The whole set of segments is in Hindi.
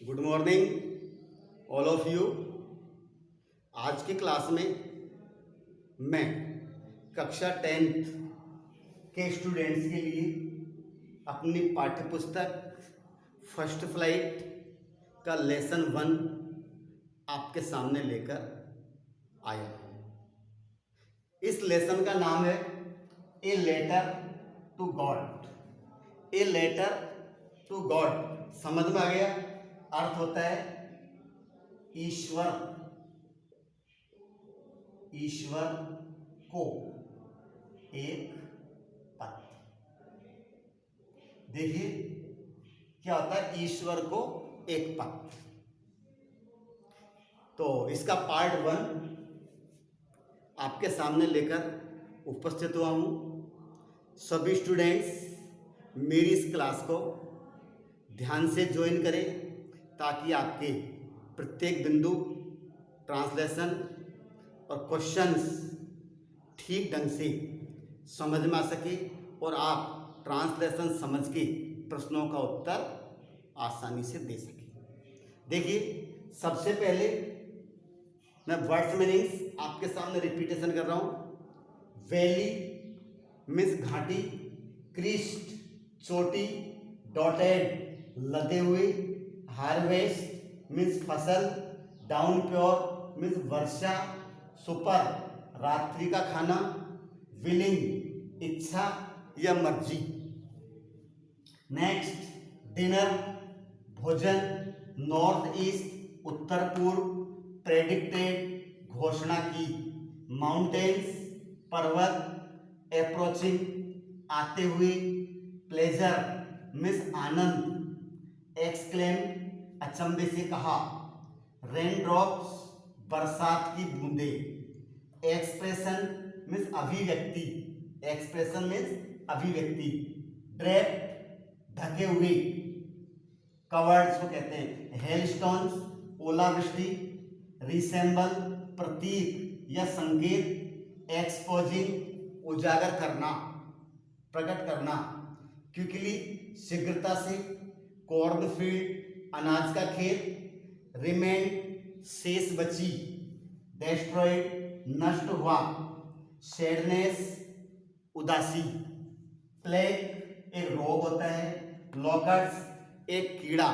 Good morning all of you. आज की क्लास में मैं कक्षा 10th के स्टूडेंट्स के लिए अपनी पाठ्यपुस्तक फर्स्ट फ्लाइट का लेसन 1 आपके सामने लेकर आया हूँ। इस लेसन का नाम है a letter to God. A letter to God समझ में आ गया? अर्थ होता है ईश्वर को एक पत्र। देखिए क्या होता है, ईश्वर को एक पत्र। तो इसका पार्ट 1 आपके सामने लेकर उपस्थित हुआ हूँ। सभी स्टूडेंट्स मेरी इस क्लास को ध्यान से ज्वाइन करें ताकि आपके प्रत्येक बिंदु, ट्रांसलेशन और क्वेश्चंस ठीक ढंग से समझ में आ सके और आप ट्रांसलेशन समझ के प्रश्नों का उत्तर आसानी से दे सकें। देखिए, सबसे पहले मैं वर्ड्स मीनिंग्स आपके सामने रिपीटेशन कर रहा हूँ। वैली मीन्स घाटी, क्रिस्ट चोटी, डॉटेड लदे हुए, हार्वेस्ट मीन्स फसल, डाउन प्योर मीन्स वर्षा, सुपर रात्रि का खाना, विलिंग इच्छा या मर्जी। नेक्स्ट डिनर भोजन, नॉर्थ ईस्ट उत्तर पूर्व, प्रेडिक्टेड घोषणा की, माउंटेन्स पर्वत, अप्रोचिंग आते हुए, प्लेजर मीन्स आनंद, एक्सक्लेम अचंभे से कहा, रेन ड्रॉप्स बरसात की बूंदे, एक्सप्रेशन मीन्स अभिव्यक्ति, एक्सप्रेशन मीन्स अभिव्यक्ति, ड्रेप ढके हुए, कवर्ड्स को कहते हैं, हेलस्टोन्स ओलावृष्टि, रिसेंबल प्रतीक या संकेत, एक्सपोजिंग उजागर करना, प्रकट करना, क्विकली शीघ्रता से, कॉर्नफील्ड अनाज का खेत, रिमेन शेष बची, डेस्ट्रॉयड नष्ट हुआ, सैडनेस उदासी, प्लेग एक रोग होता है, लॉकर्स एक कीड़ा,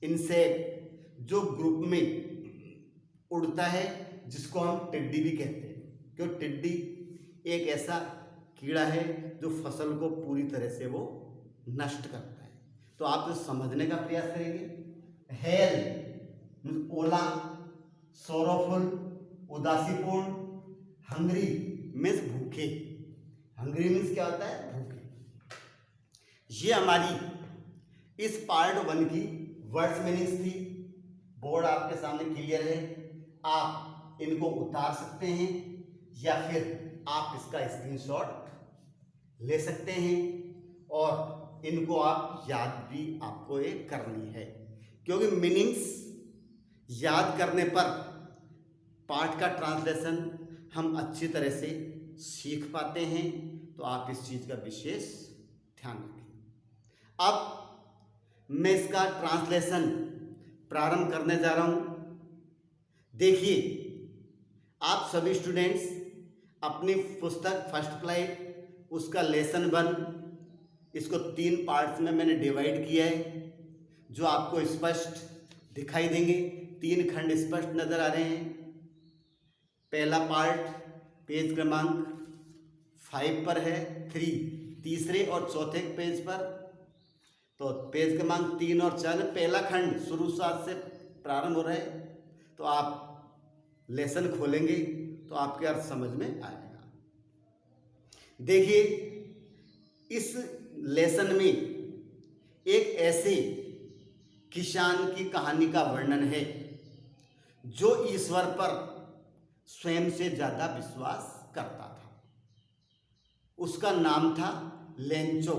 इंसेक्ट जो ग्रुप में उड़ता है जिसको हम टिड्डी भी कहते हैं। क्यों? टिड्डी एक ऐसा कीड़ा है जो फसल को पूरी तरह से वो नष्ट करता है। तो आप जो समझने का प्रयास करेंगे। हेल ओला, सोरोफुल उदासीपूर्ण, हंग्री मीन्स भूखे। हंग्री मीन्स क्या होता है? भूखे। ये हमारी इस पार्ट 1 की वर्ड्स मीनिंग्स थी। बोर्ड आपके सामने क्लियर है, आप इनको उतार सकते हैं या फिर आप इसका स्क्रीनशॉट ले सकते हैं और इनको आप याद भी आपको एक करनी है, क्योंकि मीनिंग्स याद करने पर पाठ का ट्रांसलेशन हम अच्छी तरह से सीख पाते हैं। तो आप इस चीज़ का विशेष ध्यान रखें। अब मैं इसका ट्रांसलेशन प्रारंभ करने जा रहा हूँ। देखिए, आप सभी स्टूडेंट्स अपनी पुस्तक फर्स्ट फ्लाइट उसका लेसन 1 इसको 3 पार्ट्स में मैंने डिवाइड किया है, जो आपको स्पष्ट दिखाई देंगे। 3 खंड स्पष्ट नजर आ रहे हैं। पहला पार्ट पेज क्रमांक 5 पर है, 3 तीसरे और चौथे पेज पर। तो पेज क्रमांक 3 और 4 पहला खंड शुरू से प्रारंभ हो रहा है। तो आप लेसन खोलेंगे तो आपके अर्थ समझ में आएगा। देखिए, इस लेसन में एक ऐसे किसान की कहानी का वर्णन है जो ईश्वर पर स्वयं से ज्यादा विश्वास करता था। उसका नाम था लेंचो।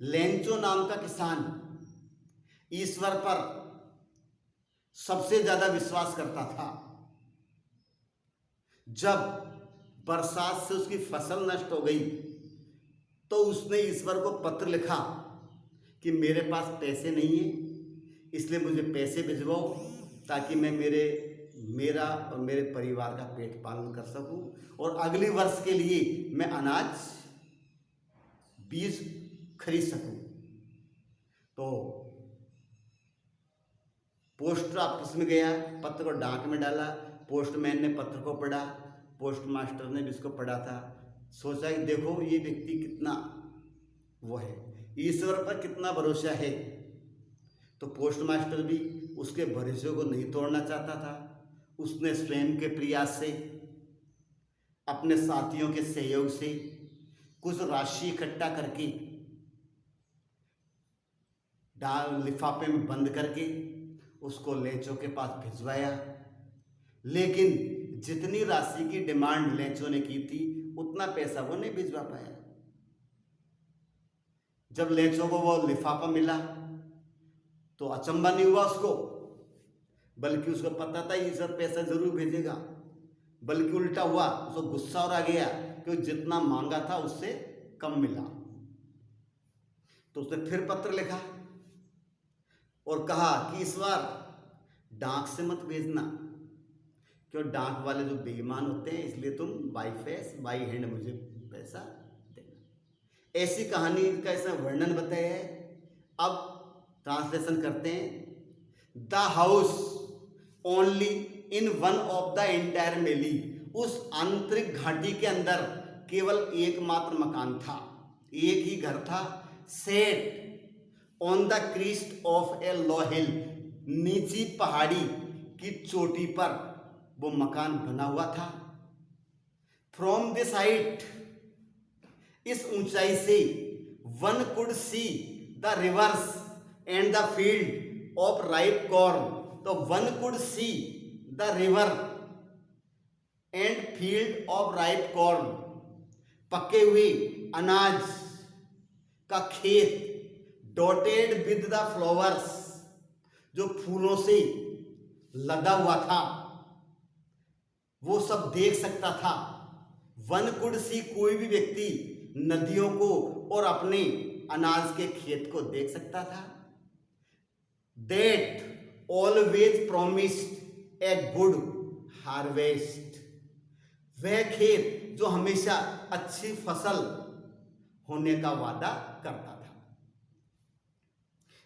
लेंचो नाम का किसान ईश्वर पर सबसे ज्यादा विश्वास करता था। जब बरसात से उसकी फसल नष्ट हो गई तो उसने ईश्वर को पत्र लिखा कि मेरे पास पैसे नहीं है, इसलिए मुझे पैसे भिजवाओ ताकि मैं मेरा और मेरे परिवार का पेट पालन कर सकूं और अगली वर्ष के लिए मैं अनाज बीज खरीद सकूं। तो पोस्ट ऑफिस में गया, पत्र को डाक में डाला, पोस्टमैन ने पत्र को पढ़ा, पोस्ट मास्टर ने भी इसको पढ़ा था। सोचा कि देखो ये व्यक्ति कितना वो है, ईश्वर पर कितना भरोसा है। तो पोस्ट मास्टर भी उसके भरोसे को नहीं तोड़ना चाहता था। उसने स्वयं के प्रयास से, अपने साथियों के सहयोग से कुछ राशि इकट्ठा करके लिफाफे में बंद करके उसको लेंचों के पास भिजवाया। लेकिन जितनी राशि की डिमांड लेंचों ने की थी उतना पैसा वो नहीं भिजवा पाया। जब लेंचों को वो लिफाफा मिला तो अचंभा नहीं हुआ उसको, बल्कि उसको पता था ये सब पैसा जरूर भेजेगा, बल्कि उल्टा हुआ, उसको गुस्सा और आ गया कि जितना मांगा था उससे कम मिला। तो उसने फिर पत्र लिखा और कहा कि इस बार डाक से मत भेजना, क्यों डाक वाले जो बेईमान होते हैं, इसलिए तुम बाई फेस बाई हैंड मुझे पैसा देना। ऐसी कहानी का इसमें वर्णन बताया है। अब ट्रांसलेशन करते हैं। The house only in one of the entire मेली, उस आंतरिक घाटी के अंदर केवल एकमात्र मकान था, एक ही घर था। Set on the crest of a low hill, नीची पहाड़ी की चोटी पर वो मकान बना हुआ था। फ्रॉम दिस हाइट, इस ऊंचाई से one could see the rivers and the field of ripe corn. तो one could see the river and field of ripe corn, पके हुए अनाज का खेत, डॉटेड विद द फ्लावर्स, जो फूलों से लदा हुआ था, वो सब देख सकता था। वन कुड सी, कोई भी व्यक्ति नदियों को और अपने अनाज के खेत को देख सकता था। That always promised a good harvest, वह खेत जो हमेशा अच्छी फसल होने का वादा करता था।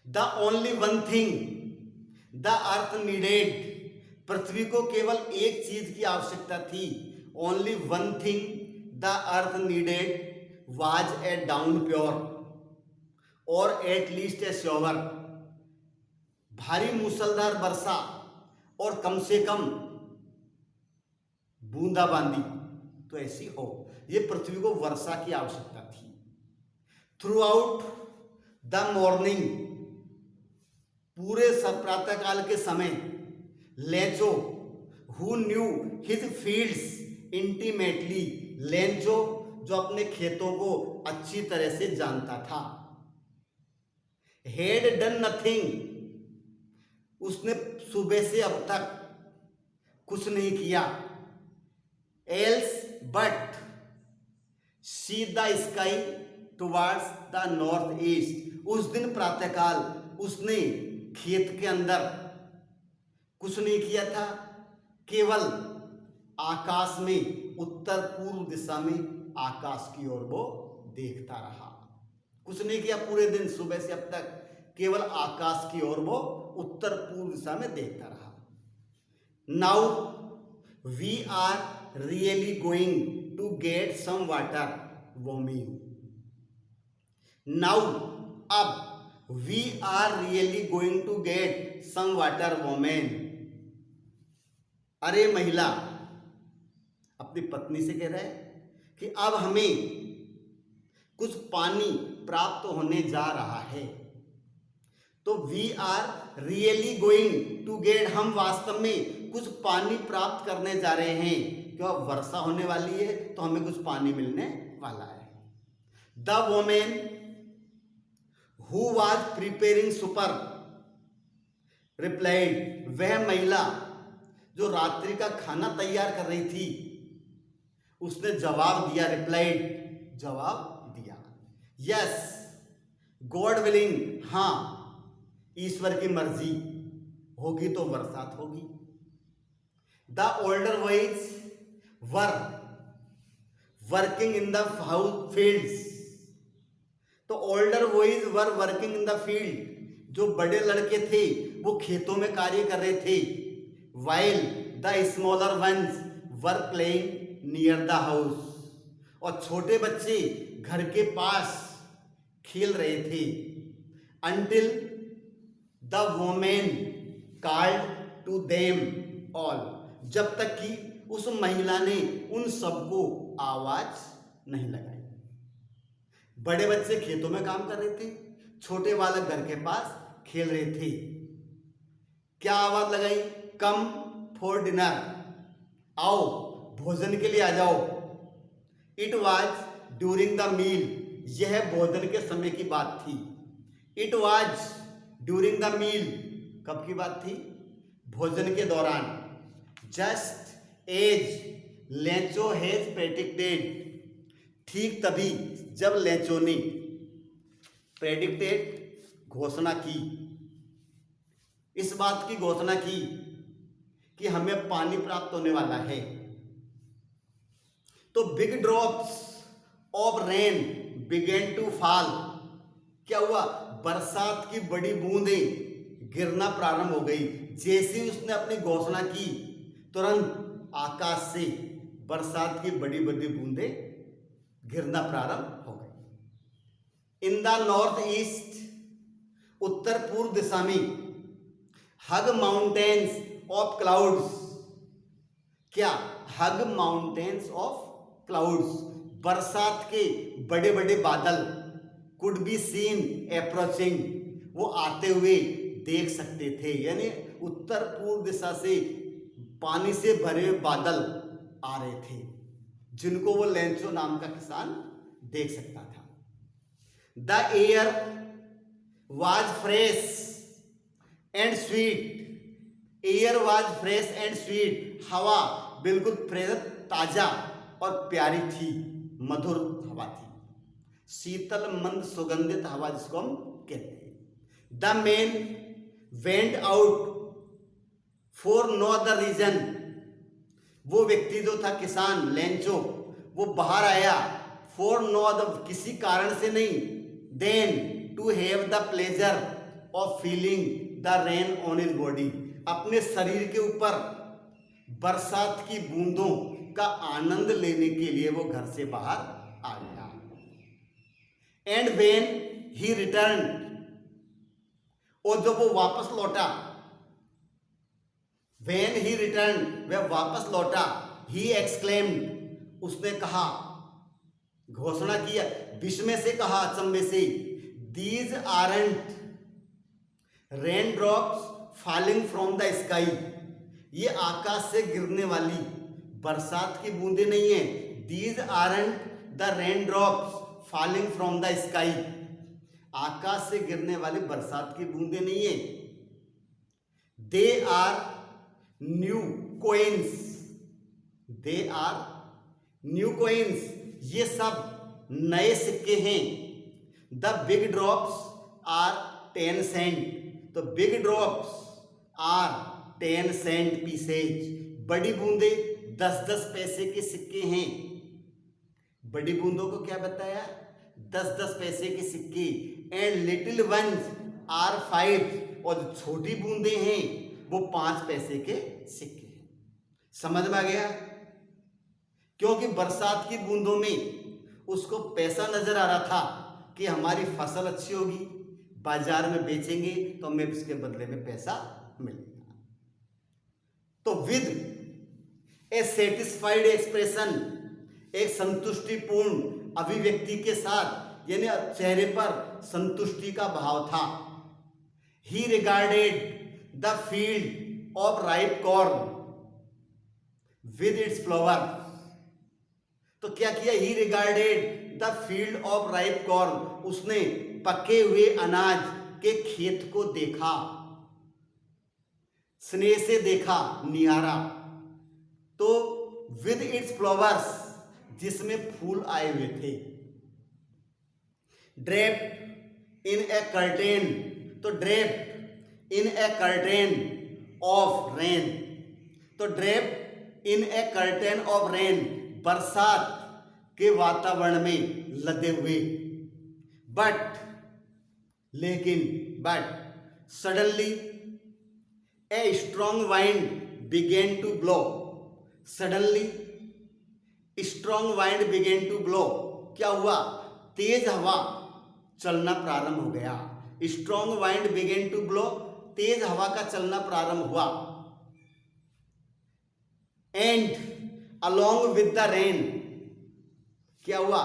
The only one thing the earth needed, पृथ्वी को केवल एक चीज की आवश्यकता थी। Only one thing the earth needed was a downpour or at least a shower, भारी मूसलधार वर्षा और कम से कम बूंदाबांदी तो ऐसी हो। ये पृथ्वी को वर्षा की आवश्यकता थी। थ्रू आउट द मॉर्निंग, पूरे प्रातःकाल के समय, Lencho who knew his fields intimately, Lencho जो अपने खेतों को अच्छी तरह से जानता था, हैड डन नथिंग, उसने सुबह से अब तक कुछ नहीं किया, else but see the sky towards the north east. उस दिन प्रातःकाल उसने खेत के अंदर कुछ नहीं किया था, केवल आकाश में, उत्तर पूर्व दिशा में आकाश की ओर वो देखता रहा। कुछ नहीं किया पूरे दिन, सुबह से अब तक केवल आकाश की ओर वो उत्तर पूर्व दिशा में देखता रहा। Now we are really going to get some water warming. Now, अब, we are really going to get some water warming. अरे महिला अपनी पत्नी से कह रहा है कि अब हमें कुछ पानी प्राप्त होने जा रहा है। तो we are really going to get, हम वास्तव में कुछ पानी प्राप्त करने जा रहे हैं, क्यों वर्षा होने वाली है तो हमें कुछ पानी मिलने वाला है। The women who was preparing super replied, वह महिला जो रात्रि का खाना तैयार कर रही थी उसने जवाब दिया, रिप्लाइड, जवाब दिया, यस गॉड विलिंग, हाँ ईश्वर की मर्जी होगी तो बरसात होगी। The older boys were working in the fields, तो older boys were working in the field, जो बड़े लड़के थे वो खेतों में कार्य कर रहे थे। While the smaller ones were playing near the house, और छोटे बच्चे घर के पास खेल रहे थे। Until the women called to them all, जब तक कि उस महिला ने उन सबको आवाज नहीं लगाई। बड़े बच्चे खेतों में काम कर रहे थे, छोटे बालक घर के पास खेल रहे थे। क्या आवाज लगाई? कम फॉर डिनर, आओ भोजन के लिए आ जाओ। It was during the meal, यह भोजन के समय की बात थी। It was during the meal, कब की बात थी? भोजन के दौरान। Just as Lencho has predicted, ठीक तभी जब लेंचो ने प्रेडिक्टेड घोषणा की, इस बात की घोषणा की कि हमें पानी प्राप्त होने वाला है। तो big drops of rain began to fall, क्या हुआ? बरसात की बड़ी बूंदें गिरना प्रारंभ हो गई। जैसे ही उसने अपनी घोषणा की, तुरंत आकाश से बरसात की बड़ी बड़ी बूंदें गिरना प्रारंभ हो गई। इन द नॉर्थ ईस्ट, उत्तर पूर्व दिशा में, हग माउंटेन्स ऑफ क्लाउड्स, क्या? हग माउंटेन्स ऑफ क्लाउड्स, बरसात के बड़े बड़े बादल, कुड बी सीन अप्रोचिंग, वो आते हुए देख सकते थे। यानी उत्तर पूर्व दिशा से पानी से भरे हुए बादल आ रहे थे, जिनको वो लेंचो नाम का किसान देख सकता था। The air was fresh and sweet, air was fresh and sweet, हवा बिल्कुल फ्रेश, ताजा और प्यारी थी, मधुर हवा थी, शीतल मंद सुगंधित हवा जिसको हम कहते हैं। The man went out for no other reason, वो व्यक्ति जो था किसान लेंचो, वो बाहर आया फॉर नो अदर, किसी कारण से नहीं, than to have the pleasure of feeling the rain on his body, अपने शरीर के ऊपर बरसात की बूंदों का आनंद लेने के लिए वो घर से बाहर आ गया। एंड व्हेन ही रिटर्न, और जब वो वापस लौटा, व्हेन ही रिटर्न, वह वापस लौटा, ही एक्सक्लेम्ड, उसने कहा, घोषणा किया, विस्मय से कहा, अचंभे से, these aren't rain drops falling from the sky, ये आकाश से गिरने वाली बरसात की बूंदें नहीं है। These aren't the rain drops falling from the sky, आकाश से गिरने वाली बरसात की बूंदें नहीं है। They are new coins, they are new coins, ये सब नए सिक्के हैं। The big drops are 10 cent, तो big drops are 10 cent pieces, बड़ी बूंदे 10-10 पैसे के सिक्के हैं। बड़ी बूंदों को क्या बताया? 10-10 पैसे के सिक्के। एंड लिटिल वंस आर 5, और जो छोटी बूंदे हैं वो 5 पैसे के सिक्के हैं। समझ में आ गया? क्योंकि बरसात की बूंदों में उसको पैसा नजर आ रहा था कि हमारी फसल अच्छी होगी, बाजार में बेचेंगे तो हमें इसके बदले में पैसा मिलेगा। तो विद ए सेटिस्फाइड एक्सप्रेशन, एक संतुष्टिपूर्ण अभिव्यक्ति के साथ, यानी चेहरे पर संतुष्टि का भाव था। ही regarded the field of ripe corn with its flower, तो क्या किया? ही regarded the field of ripe corn, उसने पके हुए अनाज के खेत को देखा, स्नेह से देखा, निहारा। तो विद इट्स फ्लावर्स, जिसमें फूल आए हुए थे। ड्रेप्ड इन ए कर्टेन, तो draped in a curtain of rain. तो drape in a curtain of rain, बरसात के वातावरण में लदे हुए। बट लेकिन, but suddenly a strong wind began to blow. Suddenly strong wind began to blow, क्या हुआ? तेज हवा चलना प्रारंभ हो गया। Strong wind began to blow, तेज हवा का चलना प्रारंभ हुआ। And along with the rain, क्या हुआ?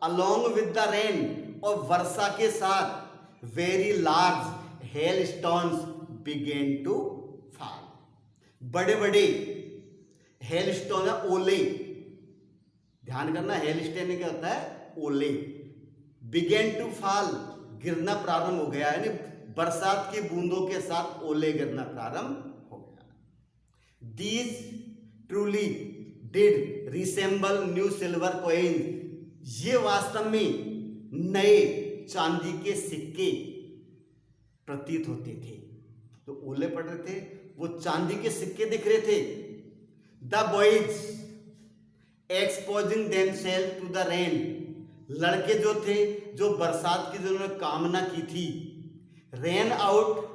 अलोंग विद द रेन, और वर्षा के साथ very large hail stones began to fall. बड़े बड़े हेल स्टोन, ओले, ध्यान करना, हेल स्टोन क्या होता है? ओले। बिगेन टू फॉल, गिरना प्रारंभ हो गया, यानी बरसात की बूंदों के साथ ओले गिरना प्रारंभ हो गया। These truly did resemble new silver coin, ये वास्तव में नए चांदी के सिक्के प्रतीत होते थे। तो ओले पड़ रहे थे, वो चांदी के सिक्के दिख रहे थे। The boys exposing themselves to the rain, लड़के जो थे, जो बरसात की जिन्होंने कामना की थी, ran out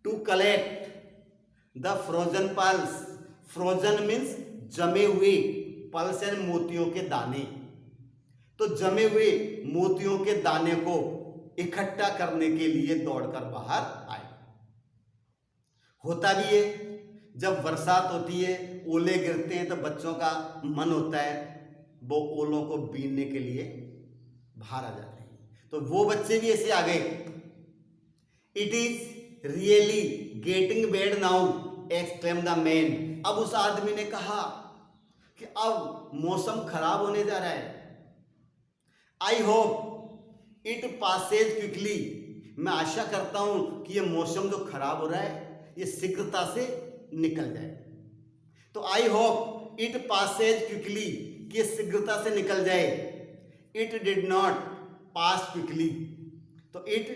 to collect the frozen pearls. Frozen means जमे हुए, पल्स एंड मोतियों के दाने। तो जमे हुए मोतियों के दाने को इकट्ठा करने के लिए दौड़कर बाहर आए। होता भी है, जब बरसात होती है, ओले गिरते हैं, तो बच्चों का मन होता है वो ओलों को बीनने के लिए बाहर आ जाते हैं। तो वो बच्चे भी ऐसे आ गए। It is really getting bad now, exclaim the man. अब उस आदमी ने कहा कि अब मौसम खराब होने जा रहा है। आई होप इट पासेज क्विकली, मैं आशा करता हूं कि ये मौसम जो खराब हो रहा है ये शीघ्रता से निकल जाए। तो I hope it passes quickly, कि शीघ्रता से निकल जाए। It did not pass quickly, तो it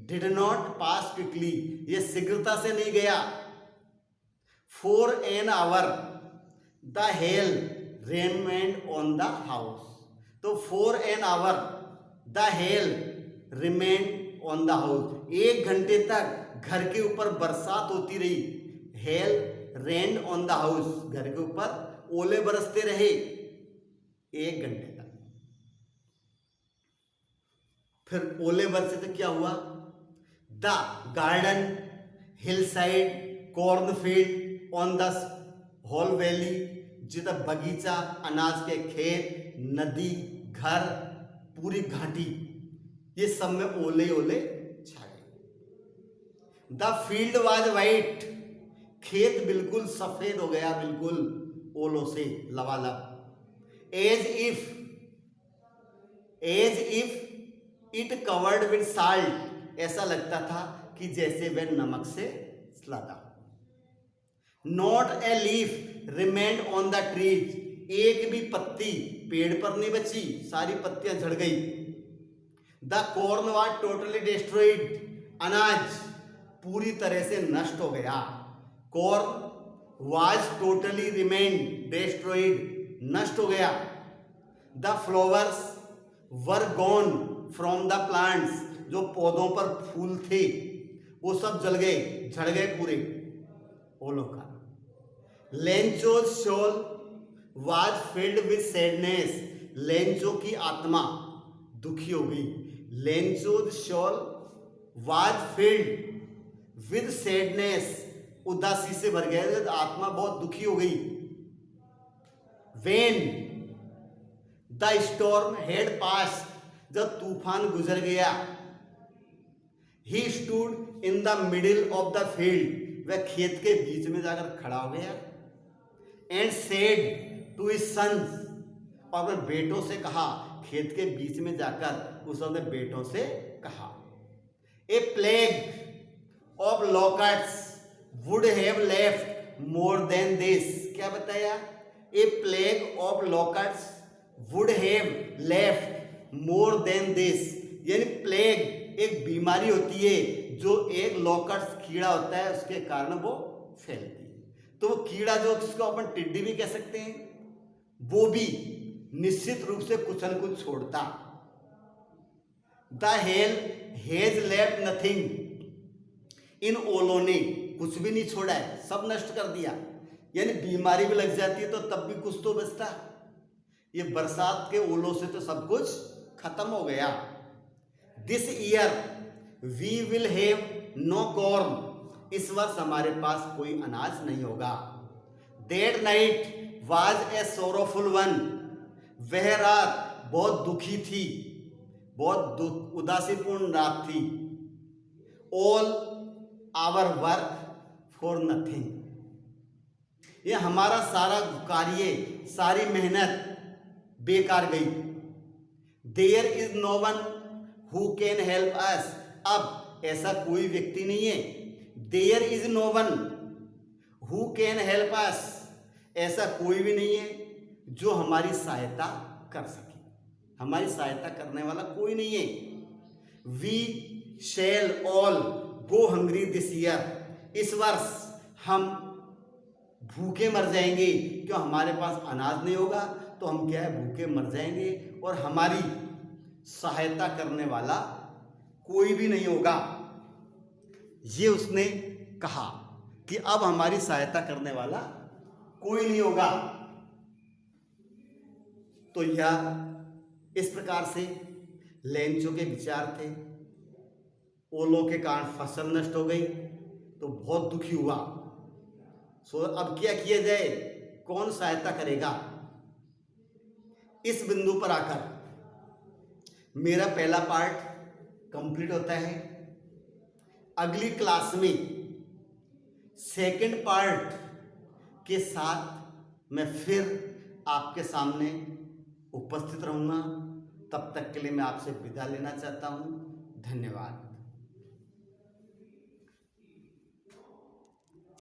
did not pass quickly, ये शीघ्रता से नहीं गया। For an hour the hail remained on the house, तो for an hour the hail remained on the house, 1 घंटे तक घर के ऊपर बरसात होती रही। Hail rained on the house, घर के ऊपर ओले बरसते रहे 1 घंटे तक। फिर ओले बरसे तो क्या हुआ? The garden, hillside, cornfield on the whole valley, जितना बगीचा, अनाज के खेत, नदी, घर, पूरी घाटी, ये सब में ओले ओले छा गए। द फील्ड वाज वाइट, खेत बिल्कुल सफेद हो गया, बिल्कुल ओलों से लबालब। As if it covered with salt, ऐसा लगता था कि जैसे वह नमक से लदा। Not a leaf remained on the trees, एक भी पत्ती पेड़ पर नहीं बची, सारी पत्तियां झड़ गई। The corn was totally destroyed, अनाज पूरी तरह से नष्ट हो गया। Corn was totally remained destroyed, नष्ट हो गया। The flowers were gone from the plants, जो पौधों पर फूल थे वो सब जल गए, झड़ गए पूरे ओलों का। Lencho's soul was filled with sadness, लेंचो की आत्मा दुखी हो गई। Lencho's soul was filled with sadness, उदासी से भर गया, आत्मा बहुत दुखी हो गई। When the storm had passed, जब तूफान गुजर गया। He stood in the middle of the field, वह खेत के बीच में जाकर खड़ा हो गया। And said to his sons, और अपने बेटों से कहा, खेत के बीच में जाकर उसने बेटों से कहा। A plague of locusts would have left more than this, क्या बताया? A plague of locusts would have left more than this, यानी प्लेग एक बीमारी होती है जो एक लोकस कीड़ा होता है उसके कारण वो फैलती है। तो वो कीड़ा जो जिसको अपन टिड्डी भी कह सकते हैं, वो भी निश्चित रूप से कुछ न कुछ छोड़ता। The hell has left nothing in ओलो ने कुछ भी नहीं छोड़ा है, सब नष्ट कर दिया। यानी बीमारी भी लग जाती है तो तब भी कुछ तो बचता। ये बरसात के ओलों से तो सब कुछ खत्म हो गया। This year we will have no corn, इस वर्ष हमारे पास कोई अनाज नहीं होगा। That night was a sorrowful one, वह रात बहुत दुखी थी, बहुत उदासीपूर्ण रात थी। All our work for nothing, ये हमारा सारा कार्य, सारी मेहनत बेकार गई। There is no one who can help us, अब ऐसा कोई व्यक्ति नहीं है। There is no one who can help us, ऐसा कोई भी नहीं है जो हमारी सहायता कर सके, हमारी सहायता करने वाला कोई नहीं है। We shall all go hungry this year, इस वर्ष हम भूखे मर जाएंगे, क्यों हमारे पास अनाज नहीं होगा तो हम क्या है भूखे मर जाएंगे और हमारी सहायता करने वाला कोई भी नहीं होगा। ये उसने कहा कि अब हमारी सहायता करने वाला कोई नहीं होगा। तो यह इस प्रकार से लेंचो के विचार थे। ओलों के कारण फसल नष्ट हो गई तो बहुत दुखी हुआ। सो अब क्या किया जाए, कौन सहायता करेगा। इस बिंदु पर आकर मेरा पहला पार्ट कंप्लीट होता है। अगली क्लास में सेकंड पार्ट के साथ मैं फिर आपके सामने उपस्थित रहूँगा। तब तक के लिए मैं आपसे विदा लेना चाहता हूँ। धन्यवाद।